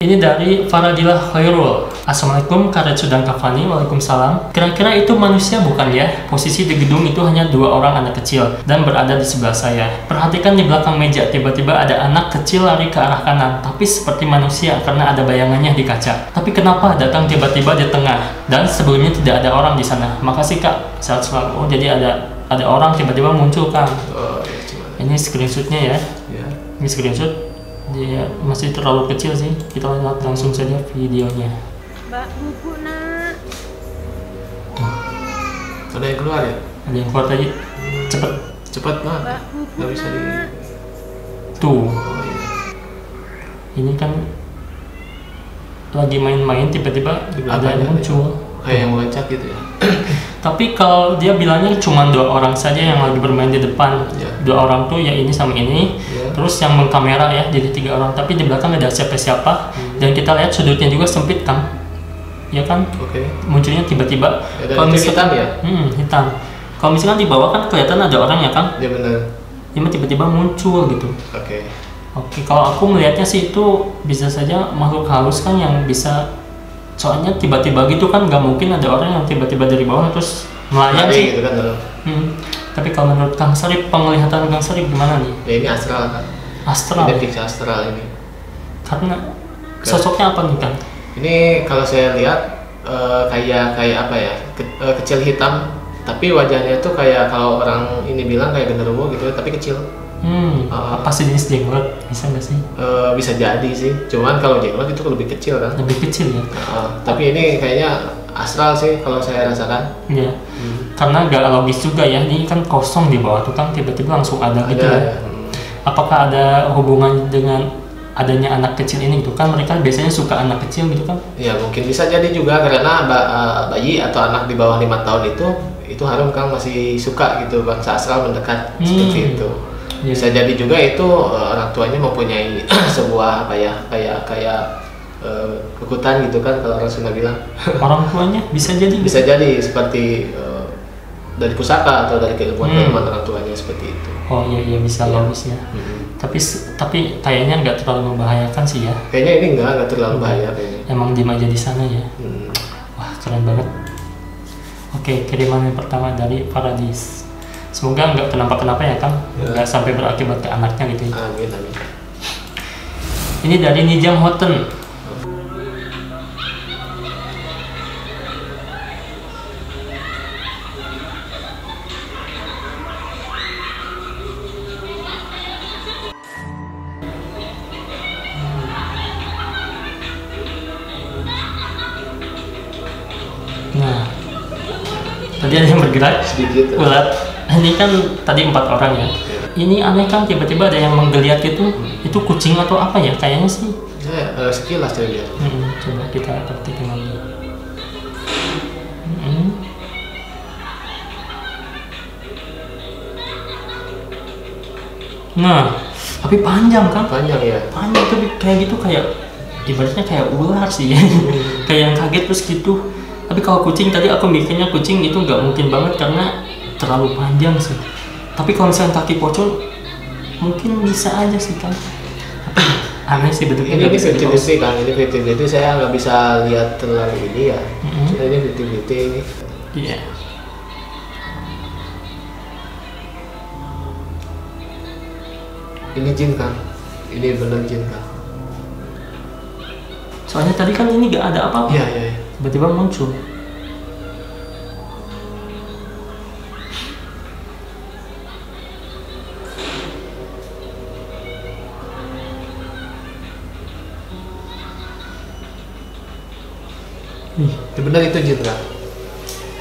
Ini dari Faradillah Khairul. Assalamualaikum Karetsu dan Kavani. Waalaikumsalam. Kira-kira itu manusia bukan ya? Posisi di gedung itu hanya 2 orang anak kecil dan berada di sebelah saya. Perhatikan di belakang meja, tiba-tiba ada anak kecil lari ke arah kanan, tapi seperti manusia karena ada bayangannya di kaca. Tapi kenapa datang tiba-tiba di tengah dan sebelumnya tidak ada orang di sana? Makasih Kak. Sehat selalu. Oh, jadi ada orang tiba-tiba muncul Kang. Oh, ya, cuman. Ini screenshotnya ya. Ya. Ini screenshot. Dia masih terlalu kecil sih. Kita lihat langsung saja videonya. Mbak, buku nak. Ada yang keluar ya? Ada yang keluar tadi. Cepet Mbak. Mbak, buku Nggak bisa di. nak. tuh. Oh iya. Ini kan lagi main-main tiba-tiba Di ada belakangnya yang muncul. Kayak yang loncat gitu ya. Tapi kalau dia bilangnya cuma 2 orang saja yang lagi bermain di depan. Ya. 2 orang tuh ya ini sama ini. Ya. Terus yang mengkamera ya jadi 3 orang. Tapi di belakang ada siapa-siapa. Dan kita lihat sudutnya juga sempit kan. Ya kan? Oke. Munculnya tiba-tiba. Ya, dan itu hitam ya? Hitam. Kalau misalkan di bawah kan kelihatan ada orang ya kan? Ya benar. Ini tiba-tiba muncul gitu. Oke. Oke, kalau aku melihatnya sih itu bisa saja makhluk halus kan yang bisa, soalnya tiba-tiba gitu kan nggak mungkin ada orang yang tiba-tiba dari bawah terus melayang Lari sih. gitu kan. Tapi kalau menurut Kang Sarip, penglihatan Kang Sarip gimana nih? Ya ini astral kan. Astral. Identik astral ini. Karena sosoknya apa nih Kang? Ini kalau saya lihat kayak apa ya? Kecil hitam, tapi wajahnya itu kayak kalau orang ini bilang kayak genderuwo gitu, tapi kecil. Apa sejenis jenglot? Bisa nggak sih? Bisa jadi sih. Cuman kalau jenglot itu lebih kecil kan. Lebih kecil ya? Tapi ini kayaknya astral sih kalau saya rasakan. Iya. Karena nggak logis juga ya. Ini kan kosong di bawah tuh kan tiba-tiba langsung ada gitu ya. Apakah ada hubungan dengan adanya anak kecil ini gitu kan? Mereka biasanya suka anak kecil gitu kan? Ya mungkin bisa jadi juga karena bayi atau anak di bawah 5 tahun itu harum kan masih suka gitu bangsa astral mendekat seperti itu. Bisa jadi juga itu orang tuanya mempunyai sebuah apa ya kayak kekuatan gitu kan kalau orang Sunda bilang. Orang tuanya bisa jadi. Bisa jadi seperti dari pusaka atau dari keilmuan orang tuanya seperti itu. Oh iya bisa logis ya. Tapi kayaknya nggak terlalu membahayakan sih ya. Kayaknya ini nggak terlalu bahaya kayaknya. Emang diem aja di sana ya. Wah keren banget. Oke, kiriman yang pertama dari Paradis. Semoga nggak kenapa-kenapa ya Kang, nggak sampai berakibat ke anaknya gitu. Amin amin. Ini dari Nijam Hoten. Nah, tadi ada yang bergerak Sedikit. ulat. Ini kan tadi 4 orang ya. Ini aneh kan tiba-tiba ada yang menggeliat gitu. Itu kucing atau apa ya? Kayaknya sih. Saya sekilas saya lihat. Coba kita perhatikan lagi. Nah, tapi panjang kan? Panjang ya. Panjang tapi kayak gitu kayak ibaratnya kayak ular sih. Kayak yang kaget terus gitu. Tapi kalau kucing tadi aku mikirnya kucing itu nggak mungkin banget karena terlalu panjang sih. Tapi kalau misalnya kaki pocong mungkin bisa aja sih kan. Aneh sih bentuknya. Ini 50-50 kan, ini 50-50 saya nggak bisa lihat terlalu ini ya. Ini 50-50 ini. Iya. Ini jin kan? Ini bener jin kan? Soalnya tadi kan ini nggak ada apa-apa. Iya. Tiba-tiba muncul. Itu benar itu jin kan?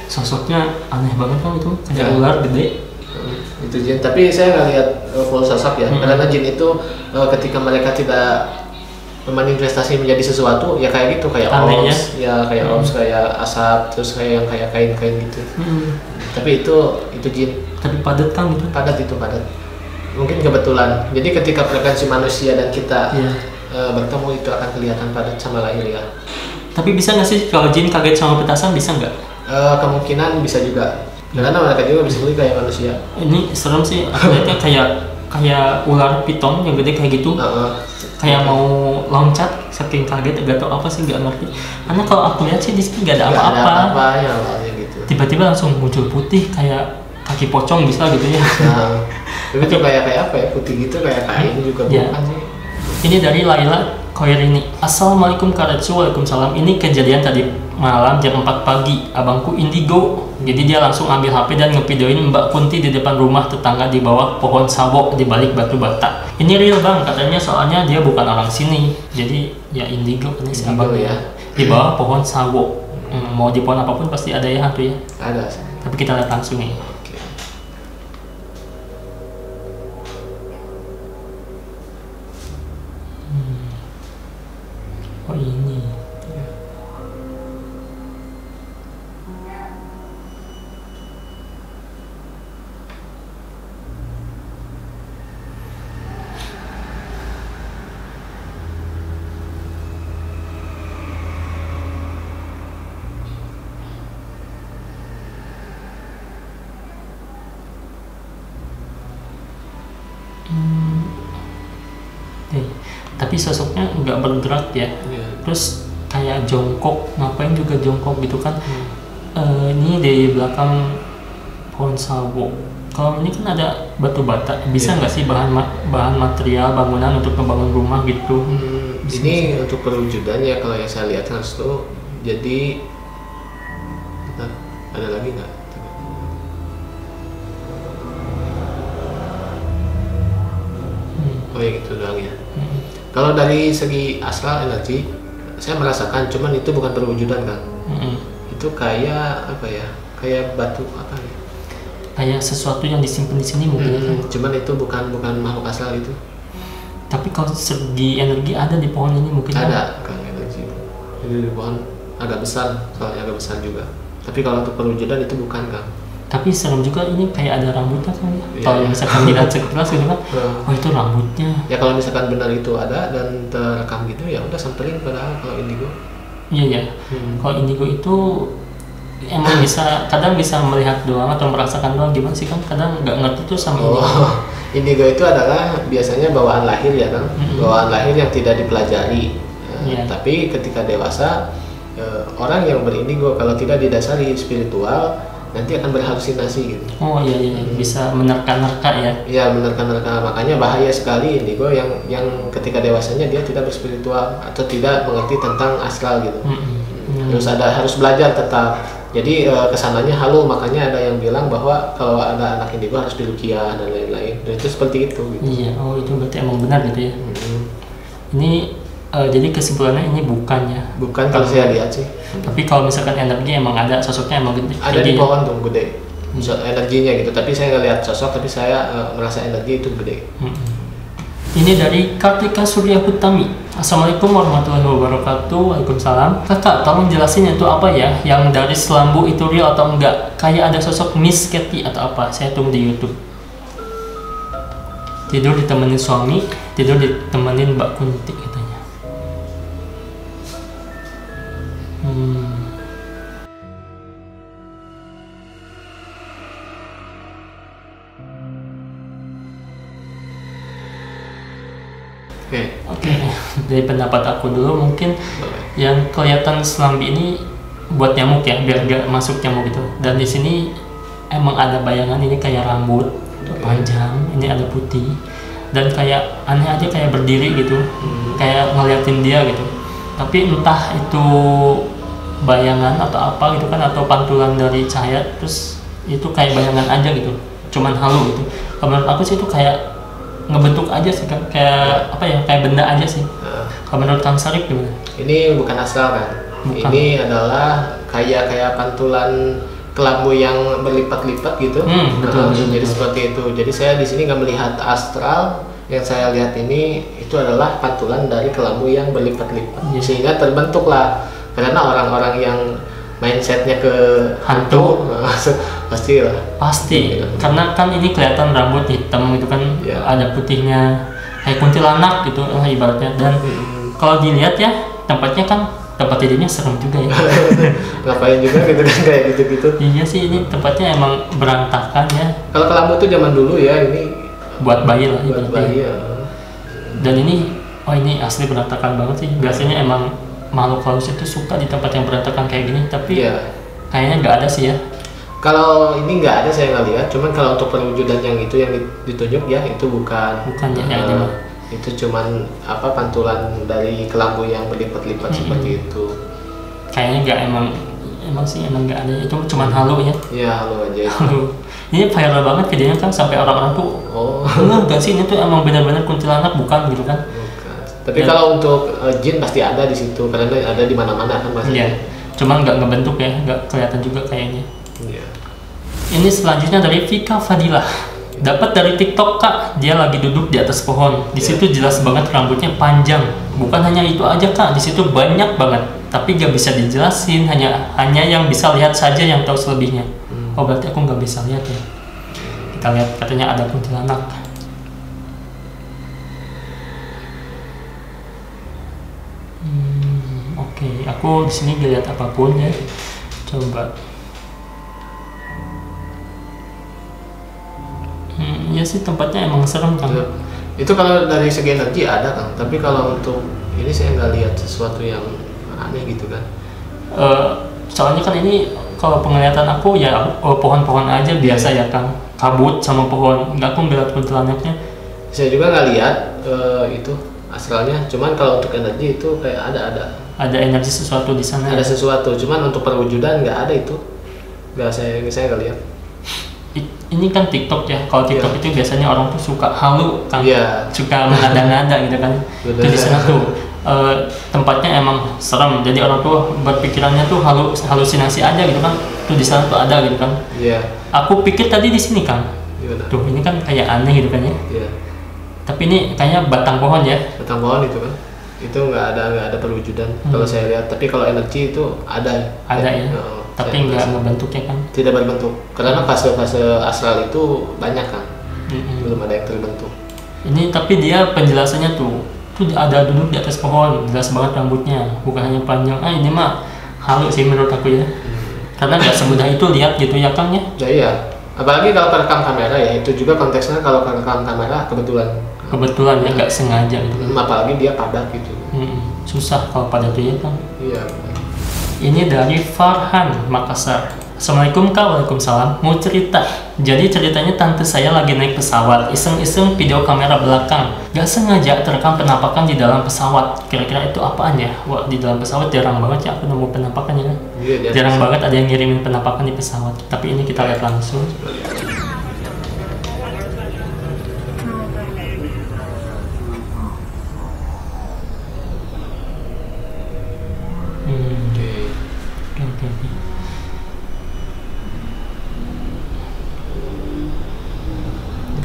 Sosoknya aneh banget kan itu, kayak Ya. ular gede. Itu jin, tapi saya nggak lihat full sosok ya. Karena jin itu ketika mereka tidak memanifestasi menjadi sesuatu ya kayak gitu, kayak Aneh, oms, ya kayak oms, kayak asap, terus kayak yang kayak kain-kain gitu. Tapi itu jin. Tapi padat kan gitu. Padat. Mungkin kebetulan. Jadi ketika frekuensi manusia dan kita Iya. bertemu itu akan kelihatan padat sama lahir ya. Tapi bisa nggak sih kalau jin kaget sama petasan, bisa nggak? Kemungkinan bisa juga. Karena mereka juga bisa beli kayak manusia. Ini serem sih, aku lihatnya kayak ular piton yang gede kayak gitu. kayak mau loncat, saking kaget gak tau apa sih, gak ngerti. Karena kalau aku lihat sih di sini gak ada apa-apa. Ya, gitu. Tiba-tiba langsung muncul putih kayak kaki pocong bisa gitu ya. Nah, tapi itu kayak apa ya, putih gitu kayak kain juga bukan sih. Ini dari Laila Khairini. Assalamualaikum Karetsu. Waalaikumsalam. Ini kejadian tadi malam jam 4 pagi. Abangku indigo. Jadi dia langsung ambil HP dan ngevideoin Mbak Kunti di depan rumah tetangga di bawah pohon sawo di balik batu bata. Ini real bang, katanya, soalnya dia bukan orang sini. Jadi ya indigo ini si abang ya. Di bawah pohon sawo. Mau di pohon apapun pasti ada ya hantu ya. Ada. Tapi kita lihat langsung nih. Oh ini. Tapi sosoknya nggak bergerak ya. Terus kayak jongkok, ngapain juga jongkok gitu kan. Ini di belakang pohon sawo. Kalau ini kan ada batu bata, bisa nggak sih bahan material bangunan untuk membangun rumah gitu? Ini untuk perwujudannya kalau yang saya lihat harus tuh. Jadi ada lagi nggak? Oh ya gitu doang ya. Kalau dari segi astral energi, saya merasakan, cuman itu bukan perwujudan kan. Itu kayak apa ya? Kayak batu apa ya? Kayak sesuatu yang disimpan di sini mungkin. Cuman itu bukan makhluk astral itu. Tapi kalau segi energi ada di pohon ini mungkin. Ada kan energi. Jadi di pohon agak besar, soalnya agak besar juga. Tapi kalau untuk perwujudan itu bukan kan. Tapi serem juga, ini kayak ada rambutnya kan ya. Kalau misalkan dilihat sekilas gitu kan, oh itu rambutnya. Ya kalau misalkan benar itu ada dan terekam gitu ya udah samperin, padahal kalau indigo. Iya. Kalau indigo itu emang bisa, kadang bisa melihat doang atau merasakan doang, gimana sih kan? Kadang nggak ngerti tuh sama indigo. Indigo itu adalah biasanya bawaan lahir ya kan, bawaan lahir yang tidak dipelajari. Tapi ketika dewasa, orang yang berindigo kalau tidak didasari spiritual nanti akan berhalusinasi gitu. Oh iya, bisa menerka-nerka ya. Iya, menerka-nerka, makanya bahaya sekali indigo yang ketika dewasanya dia tidak berspiritual atau tidak mengerti tentang astral gitu. Terus harus belajar tetap. Jadi kesananya halu, makanya ada yang bilang bahwa kalau ada anak indigo harus diruqyah dan lain-lain. Dan itu seperti itu gitu. Iya, oh itu berarti emang benar gitu ya. Ini jadi kesimpulannya ini bukan ya? Bukan kalau saya lihat sih. Tapi kalau misalkan energi emang ada, sosoknya emang gede. Ada di pohon tuh gede, energinya gitu. Tapi saya nggak lihat sosok, tapi saya merasa energi itu gede. Ini dari Kartika Surya Hutami. Assalamualaikum warahmatullahi wabarakatuh. Waalaikumsalam. Kakak, tolong jelasin itu apa ya? Yang dari selambu itu real atau enggak? Kayak ada sosok Miss Katy atau apa? Saya tunggu di YouTube. Tidur ditemenin suami, tidur ditemenin Mbak Kunti katanya. Oke. Dari pendapat aku dulu mungkin yang kelihatan selambi ini buat nyamuk ya, biar gak masuk nyamuk gitu. Dan di sini emang ada bayangan ini kayak rambut panjang, ini ada putih dan kayak aneh aja, kayak berdiri gitu, kayak ngeliatin dia gitu. Tapi entah itu bayangan atau apa gitu kan, atau pantulan dari cahaya, terus itu kayak bayangan aja gitu, cuman halu gitu. Kalau menurut aku sih itu kayak ngebentuk aja sih kan, kayak apa ya, kayak benda aja sih. Kalau menurut Kang Sarip gimana? Ini bukan astral kan? Bukan. Ini adalah kayak pantulan kelabu yang berlipat-lipat gitu. Betul. Jadi seperti itu. Jadi saya di sini nggak melihat astral. Yang saya lihat ini itu adalah pantulan dari kelabu yang berlipat-lipat. Sehingga terbentuklah, karena orang-orang yang mindsetnya ke hantu pasti lah. Pasti, karena kan ini kelihatan rambut hitam gitu kan, ada putihnya kayak kuntilanak gitu lah ibaratnya. Dan kalau dilihat ya tempatnya kan, tempat tidurnya serem juga ya. Ngapain juga gitu kan, kayak gitu-gitu. Iya sih, ini tempatnya emang berantakan ya. Kalau kelambu tuh zaman dulu ya, ini buat bayi lah buat bayi ya. Dan ini Oh ini asli berantakan banget sih. Biasanya emang makhluk halus itu suka di tempat yang berantakan kayak gini, tapi kayaknya nggak ada sih ya. Kalau ini nggak ada, saya nggak lihat. Cuman kalau untuk perwujudan yang itu yang ditunjuk ya, itu bukan ya, itu cuman pantulan dari kelambu yang berlipat-lipat seperti itu. Kayaknya nggak emang sih emang nggak ada, itu cuman halu ya. Iya, halu aja. Halu. Ini viral banget videonya kan, sampai orang-orang tuh enggak sih ini tuh emang benar-benar kuntilanak bukan gitu kan. Bukan. Tapi kalau untuk jin pasti ada di situ karena ada di mana-mana kan Mas. Iya. Cuman nggak ngebentuk ya, nggak kelihatan juga kayaknya. Iya. Ini selanjutnya dari Vika Fadilah. Dapat dari TikTok Kak, dia lagi duduk di atas pohon. Di situ jelas banget rambutnya panjang. Bukan hanya itu aja Kak, di situ banyak banget. Tapi gak bisa dijelasin, hanya yang bisa lihat saja yang tahu selebihnya. Oh berarti aku nggak bisa lihat ya. Kita lihat, katanya ada kuntilanak. Oke, aku di sini gak lihat apapun ya. Coba. Ya sih tempatnya emang serem kan. Itu kalau dari segi energi ada kan, tapi kalau untuk ini saya nggak lihat sesuatu yang aneh gitu kan. Soalnya kan ini kalau penglihatan aku ya pohon-pohon aja biasa ya kan, kabut sama pohon, nggak aku ngeliat kuntilanaknya. Saya juga nggak lihat itu asalnya, cuman kalau untuk energi itu kayak ada energi sesuatu di sana. Ada sesuatu, cuman untuk perwujudan nggak ada itu. Nggak, saya nggak lihat. Ini kan TikTok ya, kalau TikTok itu biasanya orang tuh suka halu kan, suka mengada-ngada gitu kan. Itu di sana tuh tempatnya emang serem, jadi orang tuh berpikirannya tuh halusinasi aja gitu kan. Tuh di sana tuh ada gitu kan. Aku pikir tadi di sini kan. Tuh ini kan kayak aneh gitu kan ya. Tapi ini kayaknya batang pohon ya. Batang pohon itu kan. Itu nggak ada perwujudan kalau saya lihat. Tapi kalau energi itu ada. Ada ya. Tapi nggak berbentuknya kan. Tidak berbentuk. Karena fase-fase astral itu banyak kan. Belum ada yang terbentuk. Ini tapi dia penjelasannya tuh ada duduk di atas pohon, jelas banget rambutnya, bukan hanya panjang. Ini mah halu sih menurut aku ya. Karena nggak semudah itu lihat gitu ya Kang ya. Ya iya. Apalagi kalau kerekam kamera ya, itu juga konteksnya kalau kerekam kamera kebetulan ya nggak sengaja gitu. Apalagi dia padat gitu. Susah kalau padat tuh ya Kang. Iya. Ini dari Farhan Makassar. Assalamualaikum Kak, waalaikumsalam. Mau cerita. Jadi ceritanya tante saya lagi naik pesawat, iseng-iseng video kamera belakang. Gak sengaja terekam penampakan di dalam pesawat. Kira-kira itu apaan ya? Wah, di dalam pesawat jarang banget ya aku nemu penampakannya kan. Jarang banget ada yang ngirimin penampakan di pesawat. Tapi ini kita lihat langsung.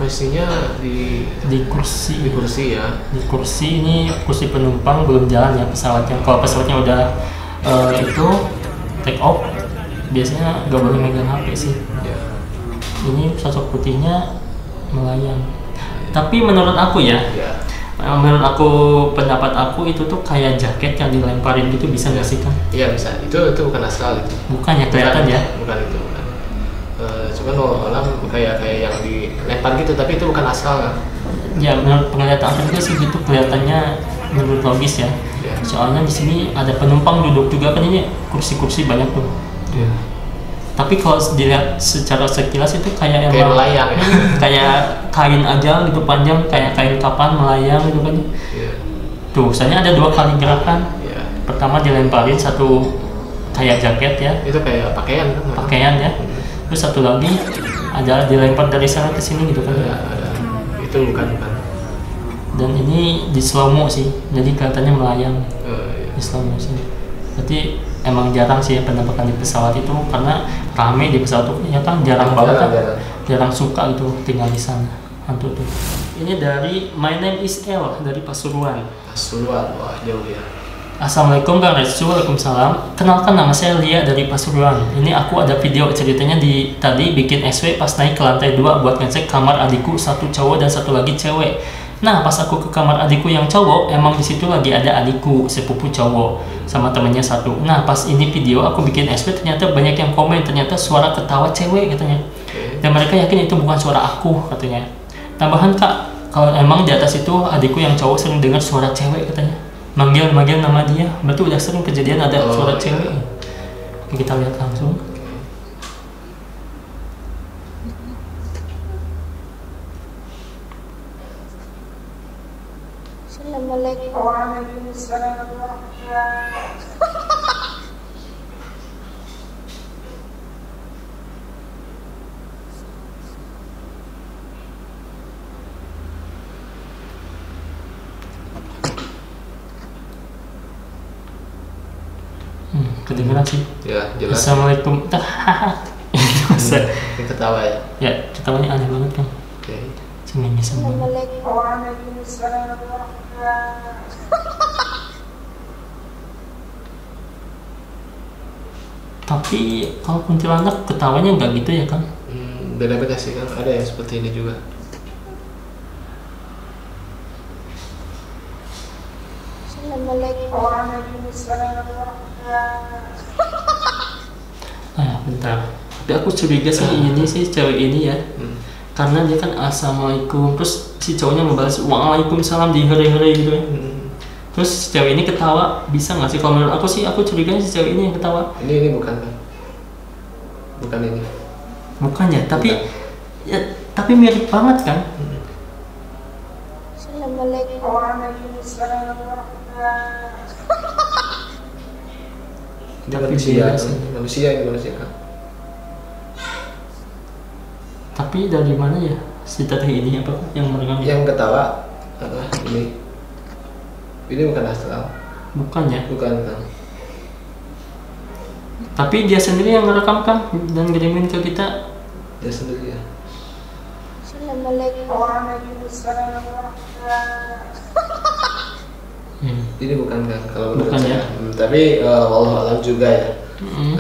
Pastinya di kursi ya. Di kursi, ini kursi penumpang belum jalan ya pesawatnya. Kalau pesawatnya udah itu take off, biasanya gak boleh megang HP sih. Ini sosok putihnya melayang. Tapi menurut aku ya, menurut aku, pendapat aku itu tuh kayak jaket yang dilemparin gitu, bisa nggak sih kan? Iya bisa. Itu bukan astral itu. Bukan ya, kelihatan ya. Bukan itu. Cuman orang kayak yang dilempar gitu, tapi itu bukan astral kan? Ya menurut penglihatan aku juga sih gitu, kelihatannya menurut logis ya. Soalnya di sini ada penumpang duduk juga kan, ini kursi-kursi banyak tuh. Tapi kalau dilihat secara sekilas itu kayak melayang ya. Kayak kain aja gitu panjang, kayak kain kapan melayang gitu kan. Tuh, soalnya ada 2 kali gerakan. Pertama dilemparin, satu kayak jaket ya. Itu kayak pakaian kan? Pakaian ya. Terus satu lagi ada dilempar dari sana ke sini gitu kan. Itu bukan. Dan ini di slow mo sih, jadi kelihatannya melayang. Di slow mo sih. Berarti emang jarang sih ya penampakan di pesawat itu, karena rame di pesawat itu ya kan, jarang banget kan. Jarang suka gitu tinggal di sana hantu tuh. Ini dari My Name Is L dari Pasuruan. Wah jauh ya. Assalamualaikum Kang Resu, waalaikumsalam. Kenalkan, nama saya Lia dari Pasuruan. Ini aku ada video ceritanya tadi bikin SW pas naik ke lantai 2 buat ngecek kamar adikku, satu cowok dan satu lagi cewek. Nah pas aku ke kamar adikku yang cowok, emang di situ lagi ada adikku sepupu cowok sama temennya satu. Nah pas ini video aku bikin SW, ternyata banyak yang komen, ternyata suara ketawa cewek katanya. Dan mereka yakin itu bukan suara aku katanya. Tambahan Kak, Kalau emang di atas itu adikku yang cowok sering dengar suara cewek katanya, manggil nama dia, berarti udah sering kejadian ada suara cewek. Kita lihat langsung. Assalamualaikum. Kedengeran sih. Ya, jelas. Assalamualaikum. Ini ketawa ya. Ya, ketawanya aneh banget kan. Oke. Cengengesan banget. Assalamualaikum. Tapi kalau kuntilanak ketawanya nggak gitu ya kan? Beda-beda sih kan, ada yang seperti ini juga. Bentar. Tapi aku curiga sih ini sih cewek ini ya. Karena dia kan assalamualaikum, terus si cowoknya ngebalas waalaikumsalam di hari-hari gitu ya. Terus si cewek ini ketawa, bisa nggak sih? Kalau menurut aku sih, aku curiganya si cewek ini yang ketawa. Ini bukan kan? Bukan ini. Bukan ya, tapi ya, tapi mirip banget kan? Assalamualaikum. Ini Tapi manusia, beda sih. manusia kan. Tapi dari mana ya si teteh ini apa yang merekam? Yang ketawa ini. Ini bukan astral. Bukan ya? Bukan kan. Tapi dia sendiri yang merekam kan dan ngirimin ke kita. Dia sendiri ya. Assalamualaikum. Ini bukan kan kalau menurut Bukan saya. ya? Tapi wallahu alam juga ya.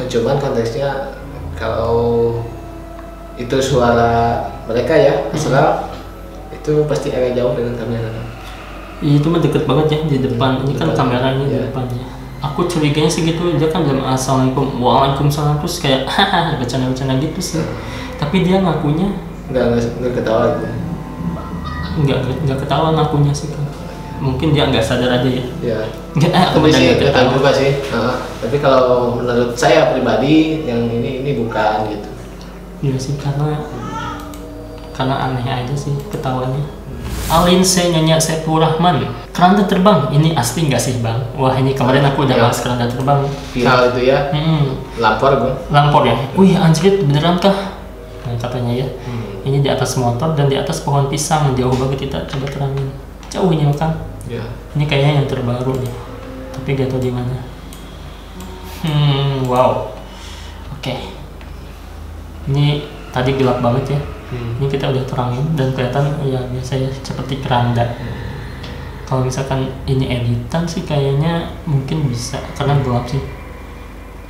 Cuman konteksnya kalau itu suara mereka ya, astral itu pasti agak jauh dengan kamera. Iya, itu mah deket banget ya di depan. Ini kan Depan. kameranya di Iya. depannya. Aku curiganya sih gitu, dia kan bilang assalamualaikum, waalaikumsalam, terus kayak hahaha bercanda-bercanda gitu sih. Tapi dia ngakunya Nggak ketawa gitu. nggak ketawa ngakunya sih kan. Mungkin dia nggak sadar aja ya. Ya. Nggak, aku Tapi sih nggak nggak tahu ketawa. juga sih. Tapi kalau menurut saya pribadi yang ini bukan gitu. Iya sih, karena aneh aja sih ketawanya. Alin Nyonya Saiful Rahman, keranda terbang ini asli nggak sih bang? Wah, ini kemarin aku udah Ya. bahas keranda terbang. Viral itu ya. Lampor gue. Lampor ya? Wih anjrit beneran kah? Nah, katanya ya. Ini di atas motor dan di atas pohon pisang, jauh banget, kita coba terangin. Jauhnya kan? Ya. Ini kayaknya yang terbaru nih, tapi gak tahu di mana. Wow. Oke. Ini tadi gelap banget ya. Ini kita udah terangin dan kelihatan ya biasa ya seperti keranda. Kalau misalkan ini editan sih kayaknya mungkin bisa karena gelap sih.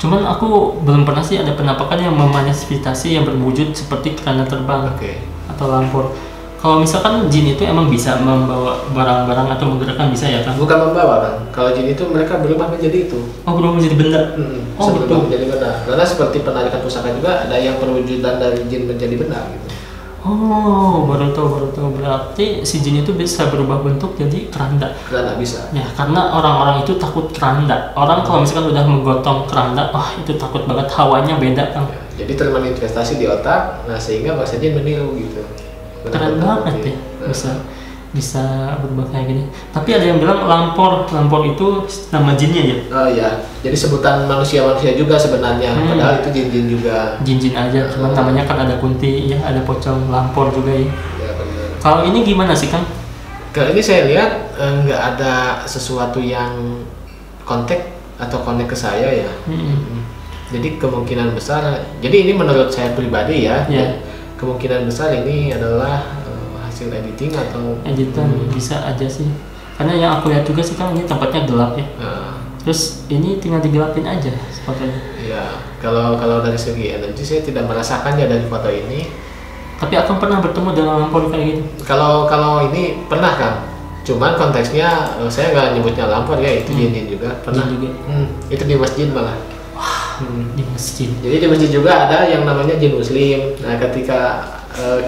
Cuman aku belum pernah sih ada penampakan yang memanifestasi yang berwujud seperti keranda terbang Oke. atau lampor. Kalau misalkan jin itu emang bisa membawa barang-barang atau menggerakkan, bisa ya kan? Bukan membawa kan. Kalau jin itu mereka berubah menjadi itu. Oh, berubah menjadi benda. Oh, Berubah betul. menjadi benda. Karena seperti penarikan pusaka juga ada yang perwujudan dari jin menjadi benda gitu. Oh, baru tahu. Berarti si jin itu bisa berubah bentuk jadi keranda. Karena bisa. Ya, karena orang-orang itu takut keranda. Orang kalau misalkan udah menggotong keranda, wah itu takut banget, hawanya beda kan. Ya, jadi termanifestasi di otak, nah sehingga bahasa jin meniru gitu. Keren banget ya, Nah, bisa berubah kayak gini. Tapi ada yang bilang lampor itu nama jinnya ya. Oh iya, jadi sebutan manusia-manusia juga sebenarnya, padahal itu jin-jin juga. Jin-jin aja, cuman namanya kan ada kunti ya, ada pocong, lampor juga ya. Ya, benar. Kalau ini gimana sih kan? Kalau ini saya lihat nggak ada sesuatu yang kontak atau connect ke saya ya. Jadi kemungkinan besar, jadi ini menurut saya pribadi ya, Ya. kemungkinan besar ini adalah hasil editing atau Editan bisa aja sih. Karena yang aku lihat juga sih kan ini tempatnya gelap ya. Terus ini tinggal digelapin aja fotonya. Ya, kalau dari segi energi saya tidak merasakan ya dari foto ini. Tapi akan pernah bertemu dengan lampor kayak gitu? Kalau ini pernah kan, cuman konteksnya saya nggak nyebutnya lampor ya, itu jin juga pernah. Jin juga. Itu di masjid malah. Di masjid. Jadi di masjid juga ada yang namanya jin muslim. Nah ketika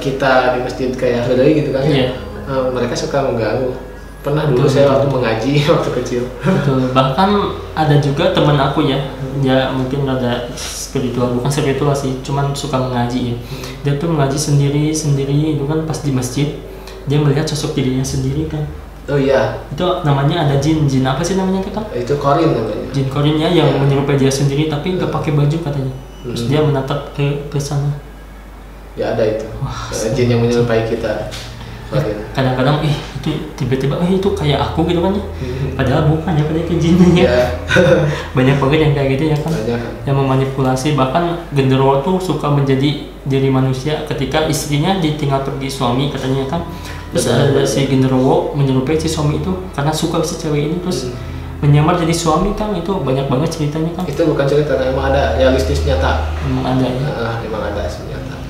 kita di masjid kayak hari gitu kan, Iya. mereka suka mengganggu. Pernah dulu saya waktu mengaji waktu kecil. Betul. Bahkan ada juga teman aku ya mungkin ada spiritual, bukan spiritual sih, cuman suka mengaji ya. Dia tuh mengaji sendiri itu kan pas di masjid dia melihat sosok dirinya sendiri kan. Oh iya. Itu namanya ada jin apa sih namanya itu kan? Itu korin namanya. Jin korinnya yang menyerupai dia sendiri tapi nggak pakai baju katanya. Terus dia menatap ke sana. Ya ada itu. Jin yang menyerupai kita. Kadang-kadang itu tiba-tiba itu kayak aku gitu kan ya. Padahal bukan ya, padahal itu jinnya. Banyak banget yang kayak gitu ya kan. Yang memanipulasi, bahkan genderuwo tuh suka menjadi diri manusia ketika istrinya ditinggal pergi suami katanya kan. Terus ada si genderuwo menyerupai si suami itu karena suka si cewek ini terus menyamar jadi suami kan. Itu banyak banget ceritanya kan. Itu bukan cerita, emang ada realistis nyata. Memang ada ya. Memang ada nyata.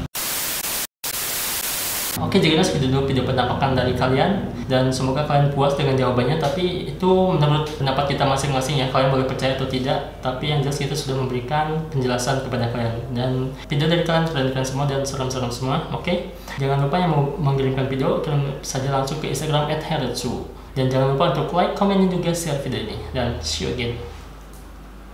Oke, jadi segitu dulu video pendapat dari kalian dan semoga kalian puas dengan jawabannya, tapi itu menurut pendapat kita masing-masing ya, kalian boleh percaya atau tidak, tapi yang jelas kita sudah memberikan penjelasan kepada kalian dan video dari kalian keren semua dan serem-serem semua. Oke, jangan lupa yang mau mengirimkan video kirim saja langsung ke Instagram @heretsu dan jangan lupa untuk like, komen, dan juga share video ini dan see you again.